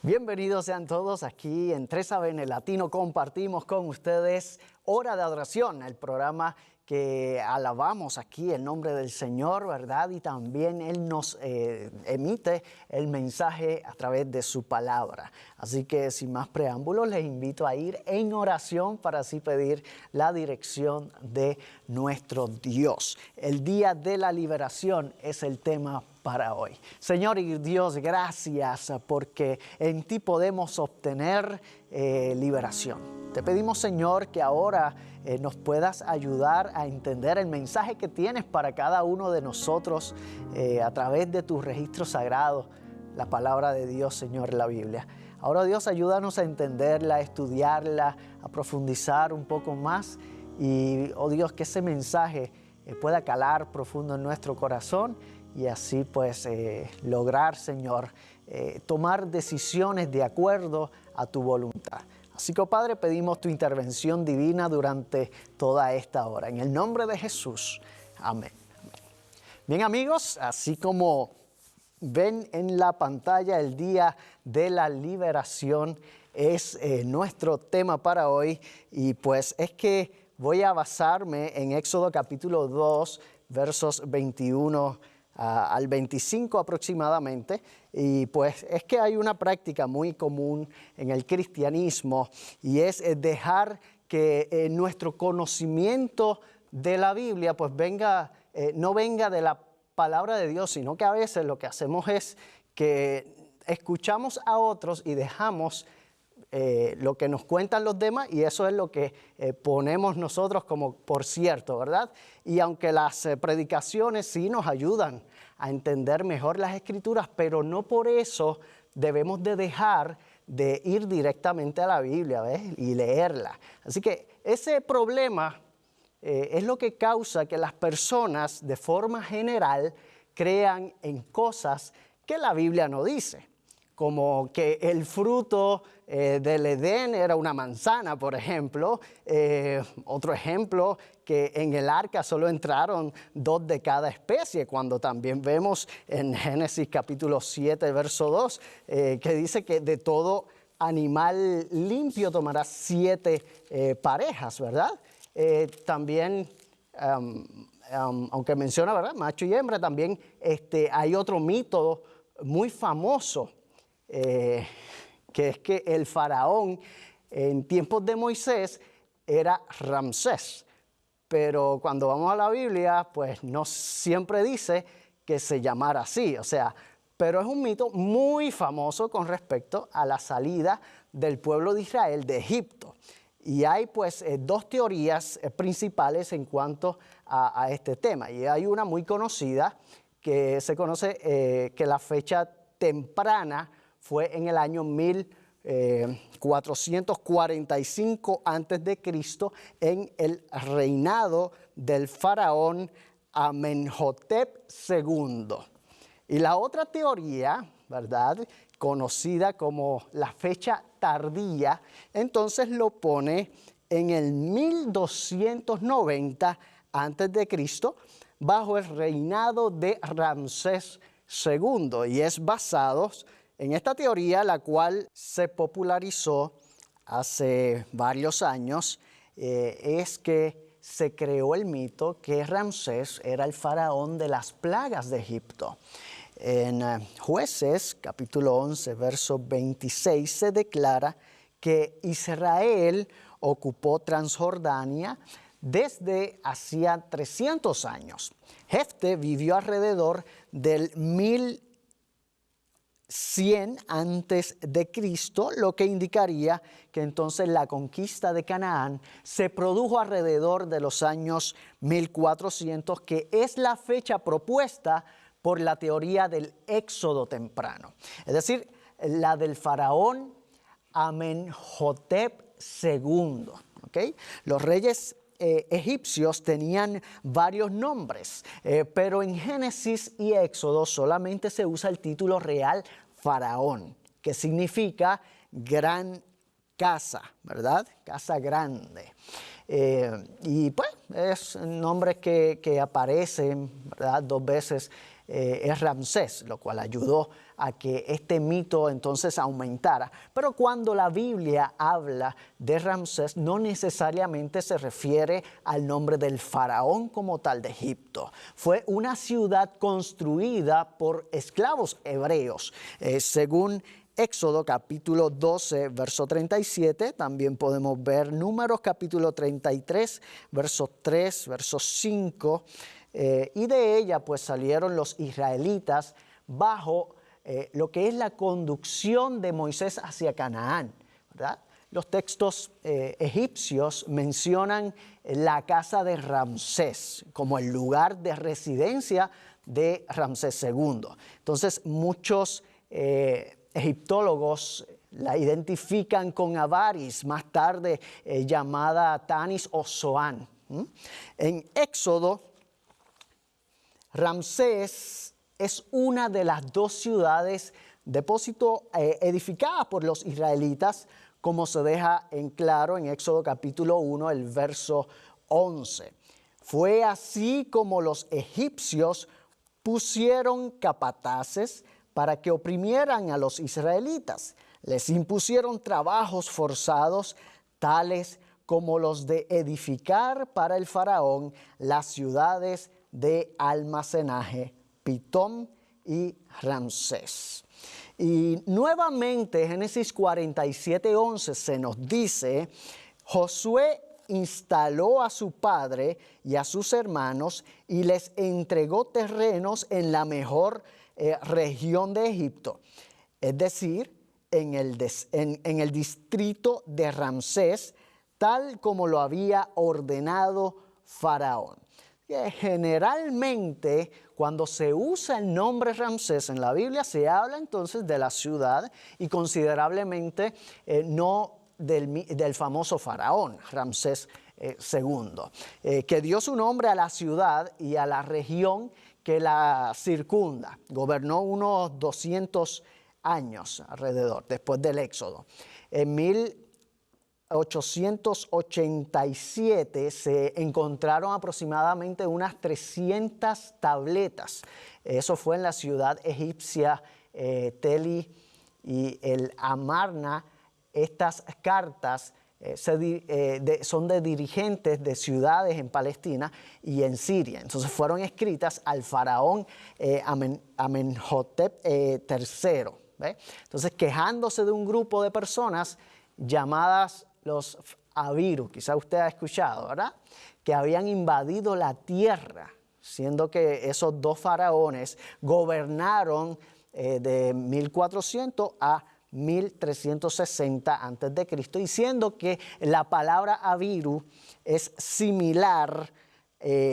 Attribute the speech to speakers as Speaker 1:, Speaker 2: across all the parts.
Speaker 1: Bienvenidos sean todos aquí en 3ABN Latino. Compartimos con ustedes Hora de Adoración, el programa que alabamos aquí el nombre del Señor, ¿verdad? Y también Él nos emite el mensaje a través de su palabra. Así que sin más preámbulos, les invito a ir en oración para así pedir la dirección de nuestro Dios. El día de la liberación es el tema para hoy. Señor y Dios, gracias porque en ti podemos obtener liberación. Te pedimos, Señor, que ahora nos puedas ayudar a entender el mensaje que tienes para cada uno de nosotros a través de tus registros sagrados, la palabra de Dios, Señor, la Biblia. Ahora, Dios, ayúdanos a entenderla, a estudiarla, a profundizar un poco más y, oh Dios, que ese mensaje pueda calar profundo en nuestro corazón y así pues lograr, Señor, tomar decisiones de acuerdo a tu voluntad. Así que, oh Padre, pedimos tu intervención divina durante toda esta hora. En el nombre de Jesús. Amén. Bien, amigos, así como ven en la pantalla, el día de la liberación es nuestro tema para hoy. Y pues es que voy a basarme en Éxodo capítulo 2, versos 21 al 25 aproximadamente, y pues es que hay una práctica muy común en el cristianismo y es dejar que nuestro conocimiento de la Biblia pues no venga de la palabra de Dios, sino que a veces lo que hacemos es que escuchamos a otros y dejamos lo que nos cuentan los demás y eso es lo que ponemos nosotros como por cierto, ¿verdad? Y aunque las predicaciones sí nos ayudan a entender mejor las Escrituras, pero no por eso debemos de dejar de ir directamente a la Biblia, ¿ves? Y leerla. Así que ese problema es lo que causa que las personas de forma general crean en cosas que la Biblia no dice. Como que el fruto del Edén era una manzana, por ejemplo. Otro ejemplo, que en el arca solo entraron 2 de cada especie, cuando también vemos en Génesis capítulo 7, verso 2, que dice que de todo animal limpio tomarás 7 parejas, ¿verdad? También, aunque menciona, ¿verdad?, macho y hembra, también hay otro mito muy famoso, que es que el faraón en tiempos de Moisés era Ramsés, pero cuando vamos a la Biblia pues no siempre dice que se llamara así, o sea, pero es un mito muy famoso con respecto a la salida del pueblo de Israel de Egipto. Y hay pues 2 teorías principales en cuanto a este tema, y hay una muy conocida que se conoce que la fecha temprana fue en el año 1445 a.C. en el reinado del faraón Amenhotep II. Y la otra teoría, ¿verdad?, conocida como la fecha tardía, entonces lo pone en el 1290 a.C. bajo el reinado de Ramsés II, y es basado en esta teoría, la cual se popularizó hace varios años, es que se creó el mito que Ramsés era el faraón de las plagas de Egipto. En Jueces, capítulo 11, verso 26, se declara que Israel ocupó Transjordania desde hacía 300 años. Jefte vivió alrededor del 1100 antes de Cristo, lo que indicaría que entonces la conquista de Canaán se produjo alrededor de los años 1400, que es la fecha propuesta por la teoría del éxodo temprano. Es decir, la del faraón Amenhotep II. ¿Okay? Los reyes egipcios tenían varios nombres, pero en Génesis y Éxodo solamente se usa el título real faraón, que significa gran casa, ¿verdad? Casa grande. Y pues es un nombre que aparece, ¿verdad?, 2 veces es Ramsés, lo cual ayudó a que este mito entonces aumentara. Pero cuando la Biblia habla de Ramsés, no necesariamente se refiere al nombre del faraón como tal de Egipto. Fue una ciudad construida por esclavos hebreos, según Éxodo capítulo 12, verso 37, también podemos ver Números capítulo 33, verso 3, verso 5, y de ella pues salieron los israelitas bajo lo que es la conducción de Moisés hacia Canaán, ¿verdad? Los textos egipcios mencionan la casa de Ramsés como el lugar de residencia de Ramsés II. Entonces muchos egiptólogos la identifican con Avaris, más tarde llamada Tanis o Zoán. En Éxodo, Ramsés es una de las dos ciudades depósito edificadas por los israelitas, como se deja en claro en Éxodo capítulo 1, el verso 11. Fue así como los egipcios pusieron capataces para que oprimieran a los israelitas. Les impusieron trabajos forzados, tales como los de edificar para el faraón las ciudades de almacenaje, Pitón y Ramsés. Y nuevamente Génesis 47:11 se nos dice, Josué instaló a su padre y a sus hermanos y les entregó terrenos en la mejor región de Egipto, es decir, en el distrito de Ramsés, tal como lo había ordenado Faraón. Generalmente, cuando se usa el nombre Ramsés en la Biblia, se habla entonces de la ciudad y considerablemente no del famoso faraón Ramsés II, que dio su nombre a la ciudad y a la región que la circunda. Gobernó unos 200 años alrededor, después del Éxodo. En 1887 se encontraron aproximadamente unas 300 tabletas. Eso fue en la ciudad egipcia Teli y el Amarna. Estas cartas son de dirigentes de ciudades en Palestina y en Siria. Entonces fueron escritas al faraón Amenhotep III. ¿Ve? Entonces quejándose de un grupo de personas llamadas los Abiru, quizá usted ha escuchado, ¿verdad? Que habían invadido la tierra, siendo que esos dos faraones gobernaron de 1400 a 1360 a.C., diciendo que la palabra Abiru es similar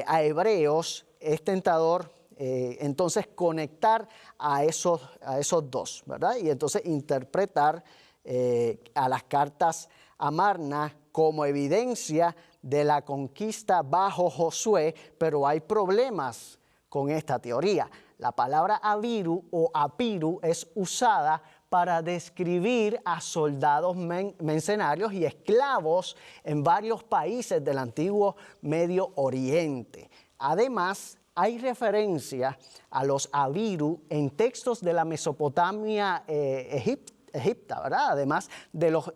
Speaker 1: a hebreos. Es tentador entonces conectar a esos dos, ¿verdad? Y entonces interpretar a las cartas Amarna como evidencia de la conquista bajo Josué, pero hay problemas con esta teoría. La palabra Abiru o Apiru es usada para describir a soldados mercenarios y esclavos en varios países del antiguo Medio Oriente. Además, hay referencia a los Abiru en textos de la Mesopotamia egipta, ¿verdad? Además de los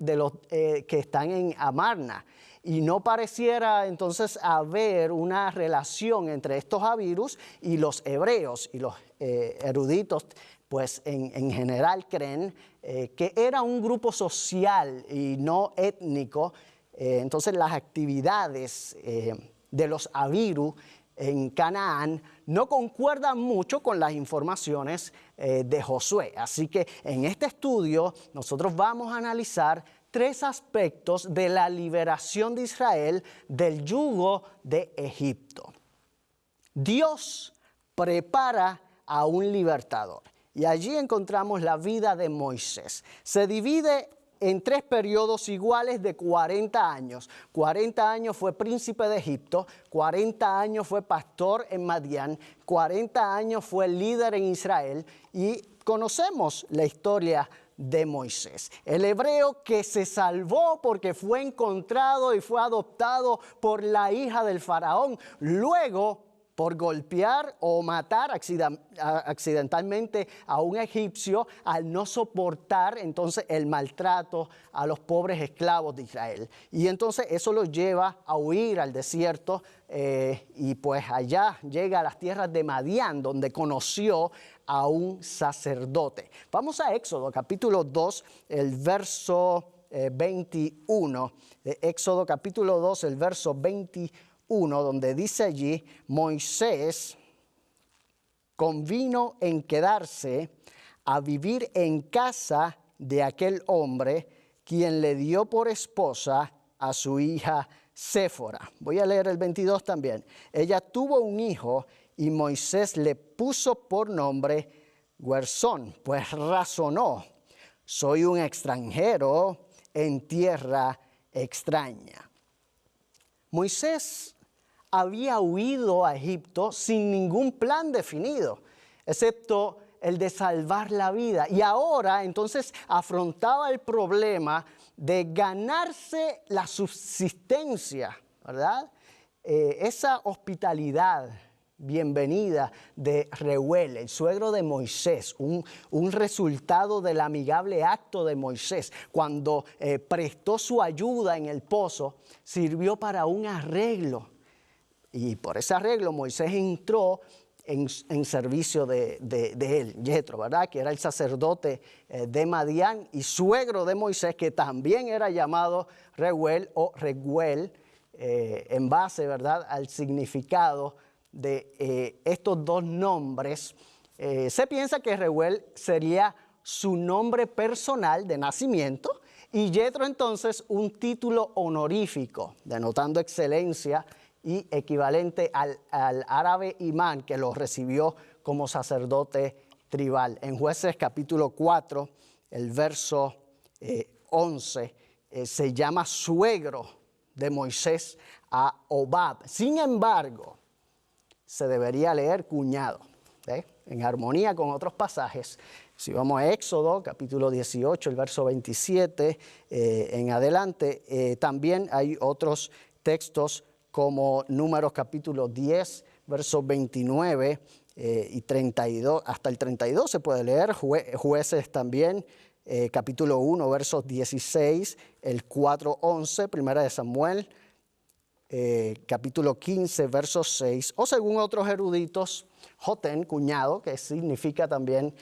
Speaker 1: que están en Amarna. Y no pareciera entonces haber una relación entre estos Abirus y los hebreos, y los eruditos pues en general creen que era un grupo social y no étnico. Entonces las actividades de los Abiru en Canaán no concuerdan mucho con las informaciones de Josué. Así que en este estudio nosotros vamos a analizar 3 aspectos de la liberación de Israel del yugo de Egipto. Dios prepara a un libertador. Y allí encontramos la vida de Moisés. Se divide en 3 periodos iguales de 40 años. 40 años fue príncipe de Egipto, 40 años fue pastor en Madián, 40 años fue líder en Israel, y conocemos la historia de Moisés. El hebreo que se salvó porque fue encontrado y fue adoptado por la hija del faraón. Luego por golpear o matar accidentalmente a un egipcio al no soportar entonces el maltrato a los pobres esclavos de Israel. Y entonces eso los lleva a huir al desierto y pues allá llega a las tierras de Madián, donde conoció a un sacerdote. Vamos a Éxodo capítulo 2, el verso 21. De Éxodo capítulo 2, el verso 21. Donde dice allí, Moisés convino en quedarse a vivir en casa de aquel hombre, quien le dio por esposa a su hija Séfora. Voy a leer el 22 también. Ella tuvo un hijo y Moisés le puso por nombre Gersón, pues razonó, soy un extranjero en tierra extraña. Moisés había huido a Egipto sin ningún plan definido, excepto el de salvar la vida. Y ahora entonces afrontaba el problema de ganarse la subsistencia, ¿verdad? Esa hospitalidad bienvenida de Reuel, el suegro de Moisés, un resultado del amigable acto de Moisés, cuando prestó su ayuda en el pozo, sirvió para un arreglo. Y por ese arreglo Moisés entró en servicio de él, Yetro, ¿verdad? Que era el sacerdote de Madián y suegro de Moisés, que también era llamado Reuel o Reguel, en base, ¿verdad?, al significado de estos dos nombres. Se piensa que Reuel sería su nombre personal de nacimiento y Yetro entonces un título honorífico, denotando excelencia y equivalente al árabe imán, que lo recibió como sacerdote tribal. En Jueces capítulo 4, el verso 11, se llama suegro de Moisés a Hobab. Sin embargo, se debería leer cuñado, en armonía con otros pasajes. Si vamos a Éxodo, capítulo 18, el verso 27, en adelante, también hay otros textos como Números capítulo 10, versos 29 y 32, hasta el 32 se puede leer, Jueces también, capítulo 1, versos 16, el 4, 11, Primera de Samuel, capítulo 15, verso 6, o según otros eruditos, Jotén, cuñado, que significa también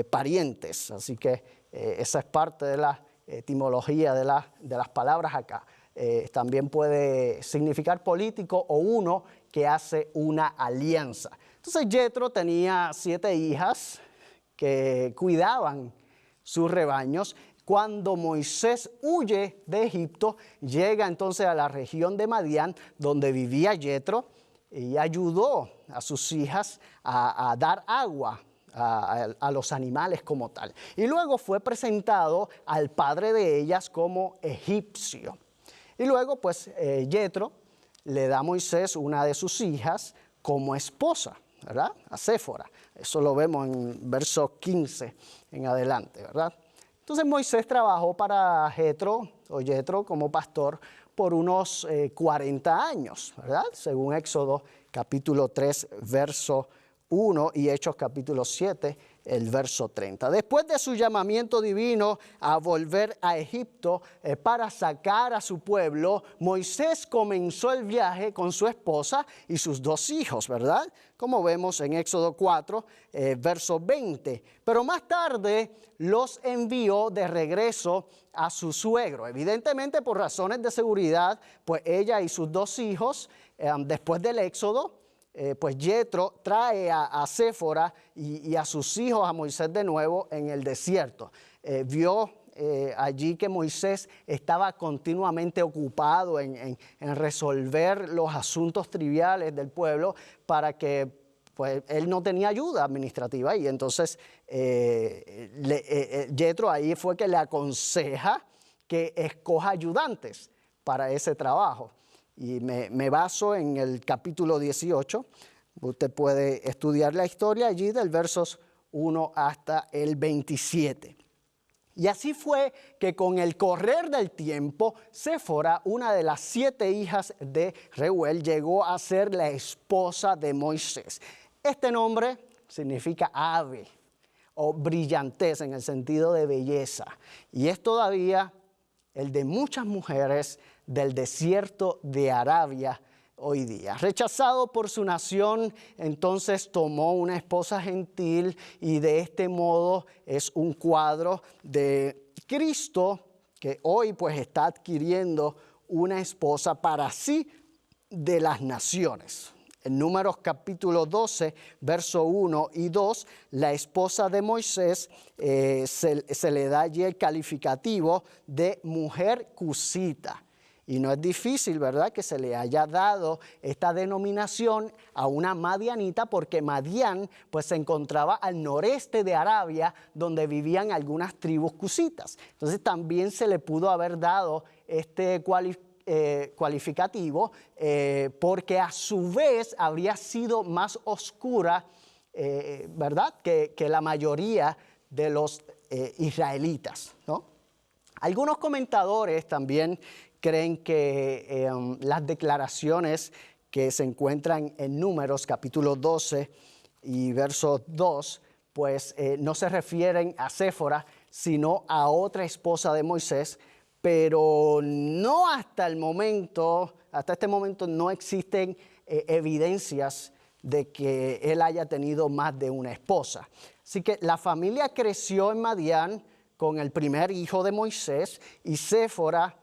Speaker 1: parientes. Así que esa es parte de la etimología de las palabras acá. También puede significar político o uno que hace una alianza. Entonces Yetro tenía 7 hijas que cuidaban sus rebaños. Cuando Moisés huye de Egipto, llega entonces a la región de Madián, donde vivía Yetro, y ayudó a sus hijas a dar agua a los animales como tal. Y luego fue presentado al padre de ellas como egipcio. Y luego, pues, Yetro le da a Moisés una de sus hijas como esposa, ¿verdad? A Séfora. Eso lo vemos en verso 15 en adelante, ¿verdad? Entonces Moisés trabajó para Yetro como pastor por unos 40 años, ¿verdad? Según Éxodo capítulo 3, verso 1 y Hechos capítulo 7, el verso 30. Después de su llamamiento divino a volver a Egipto para sacar a su pueblo, Moisés comenzó el viaje con su esposa y sus 2 hijos, ¿verdad? Como vemos en Éxodo 4, verso 20. Pero más tarde los envió de regreso a su suegro. Evidentemente por razones de seguridad, pues ella y sus 2 hijos, después del Éxodo, pues Yetro trae a Séfora y a sus hijos a Moisés de nuevo en el desierto. Vio allí que Moisés estaba continuamente ocupado en resolver los asuntos triviales del pueblo para que pues, él no tenía ayuda administrativa y entonces Yetro ahí fue que le aconseja que escoja ayudantes para ese trabajo. Y me baso en el capítulo 18. Usted puede estudiar la historia allí del versos 1 hasta el 27. Y así fue que con el correr del tiempo, Séfora, una de las 7 hijas de Reuel, llegó a ser la esposa de Moisés. Este nombre significa ave o brillantez en el sentido de belleza. Y es todavía el de muchas mujeres del desierto de Arabia hoy día. Rechazado por su nación, entonces tomó una esposa gentil y de este modo es un cuadro de Cristo que hoy pues está adquiriendo una esposa para sí de las naciones. En Números capítulo 12, verso 1 y 2, la esposa de Moisés se le da allí el calificativo de mujer cusita. Y no es difícil, ¿verdad?, que se le haya dado esta denominación a una madianita, porque Madián pues, se encontraba al noreste de Arabia, donde vivían algunas tribus cusitas. Entonces también se le pudo haber dado este cualificativo, porque a su vez habría sido más oscura, ¿verdad?, que la mayoría de los israelitas, ¿no? Algunos comentadores también creen que las declaraciones que se encuentran en Números capítulo 12 y verso 2, pues no se refieren a Séfora, sino a otra esposa de Moisés, pero no hasta este momento no existen evidencias de que él haya tenido más de una esposa. Así que la familia creció en Madián con el primer hijo de Moisés y Séfora,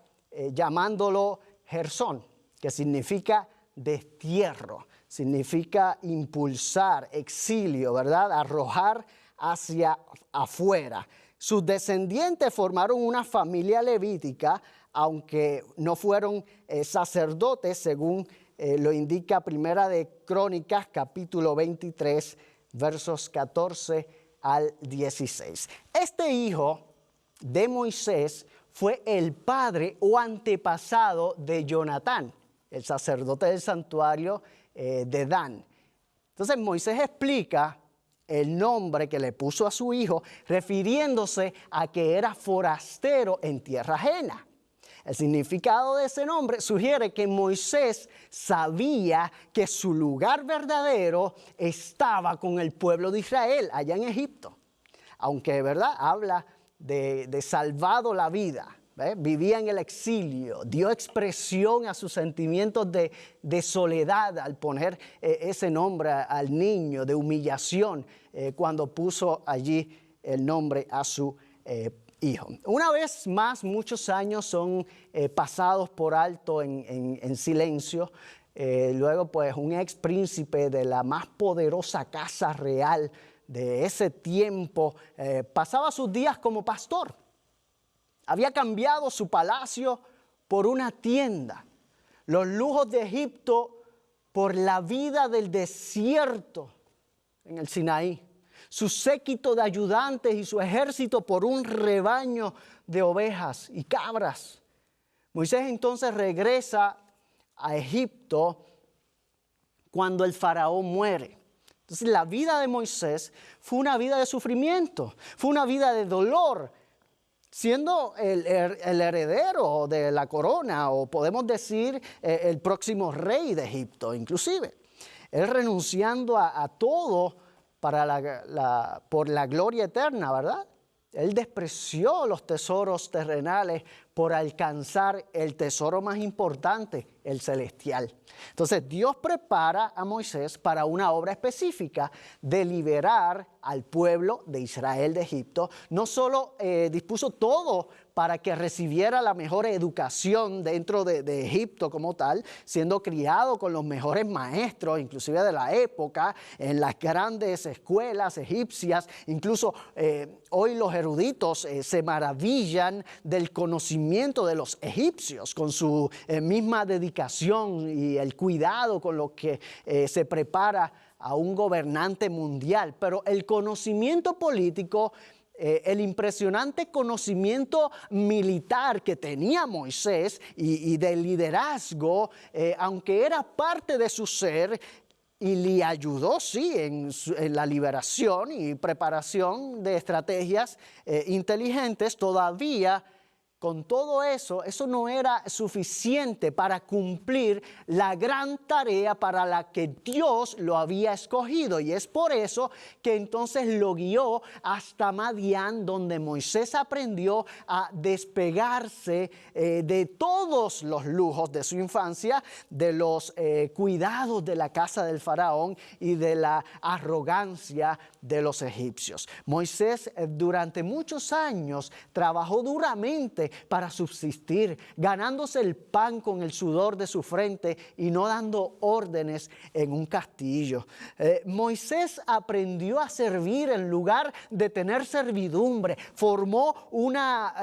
Speaker 1: llamándolo Gersón, que significa destierro, significa impulsar, exilio, ¿verdad? Arrojar hacia afuera. Sus descendientes formaron una familia levítica, aunque no fueron sacerdotes, según lo indica Primera de Crónicas, capítulo 23, versos 14 al 16. Este hijo de Moisés fue el padre o antepasado de Jonatán, el sacerdote del santuario de Dan. Entonces Moisés explica el nombre que le puso a su hijo, refiriéndose a que era forastero en tierra ajena. El significado de ese nombre sugiere que Moisés sabía que su lugar verdadero estaba con el pueblo de Israel, allá en Egipto. Aunque, ¿verdad?, habla de salvado la vida, ¿ves? Vivía en el exilio, dio expresión a sus sentimientos de soledad al poner ese nombre al niño, de humillación, cuando puso allí el nombre a su hijo. Una vez más, muchos años son pasados por alto en silencio. Luego, pues, un ex príncipe de la más poderosa casa real de ese tiempo pasaba sus días como pastor. Había cambiado su palacio por una tienda, los lujos de Egipto por la vida del desierto en el Sinaí, su séquito de ayudantes y su ejército por un rebaño de ovejas y cabras. Moisés entonces regresa a Egipto cuando el faraón muere. Entonces la vida de Moisés fue una vida de sufrimiento, fue una vida de dolor, siendo el heredero de la corona, o podemos decir el próximo rey de Egipto inclusive. Él renunciando a todo por la gloria eterna, ¿verdad? Él despreció los tesoros terrenales por alcanzar el tesoro más importante, el celestial. Entonces Dios prepara a Moisés para una obra específica de liberar al pueblo de Israel de Egipto. No solo dispuso todo para que recibiera la mejor educación dentro de Egipto como tal, siendo criado con los mejores maestros, inclusive de la época, en las grandes escuelas egipcias. Incluso hoy los eruditos se maravillan del conocimiento de los egipcios, con su misma dedicación y el cuidado con lo que se prepara a un gobernante mundial. Pero el conocimiento político, el impresionante conocimiento militar que tenía Moisés y de liderazgo, aunque era parte de su ser, y le ayudó, sí, en la liberación y preparación de estrategias inteligentes. Todavía, con todo eso, eso no era suficiente para cumplir la gran tarea para la que Dios lo había escogido. Y es por eso que entonces lo guió hasta Madián, donde Moisés aprendió a despegarse de todos los lujos de su infancia, de los cuidados de la casa del faraón y de la arrogancia de los egipcios. Moisés durante muchos años trabajó duramente para subsistir, ganándose el pan con el sudor de su frente y no dando órdenes en un castillo. Moisés aprendió a servir en lugar de tener servidumbre, formó una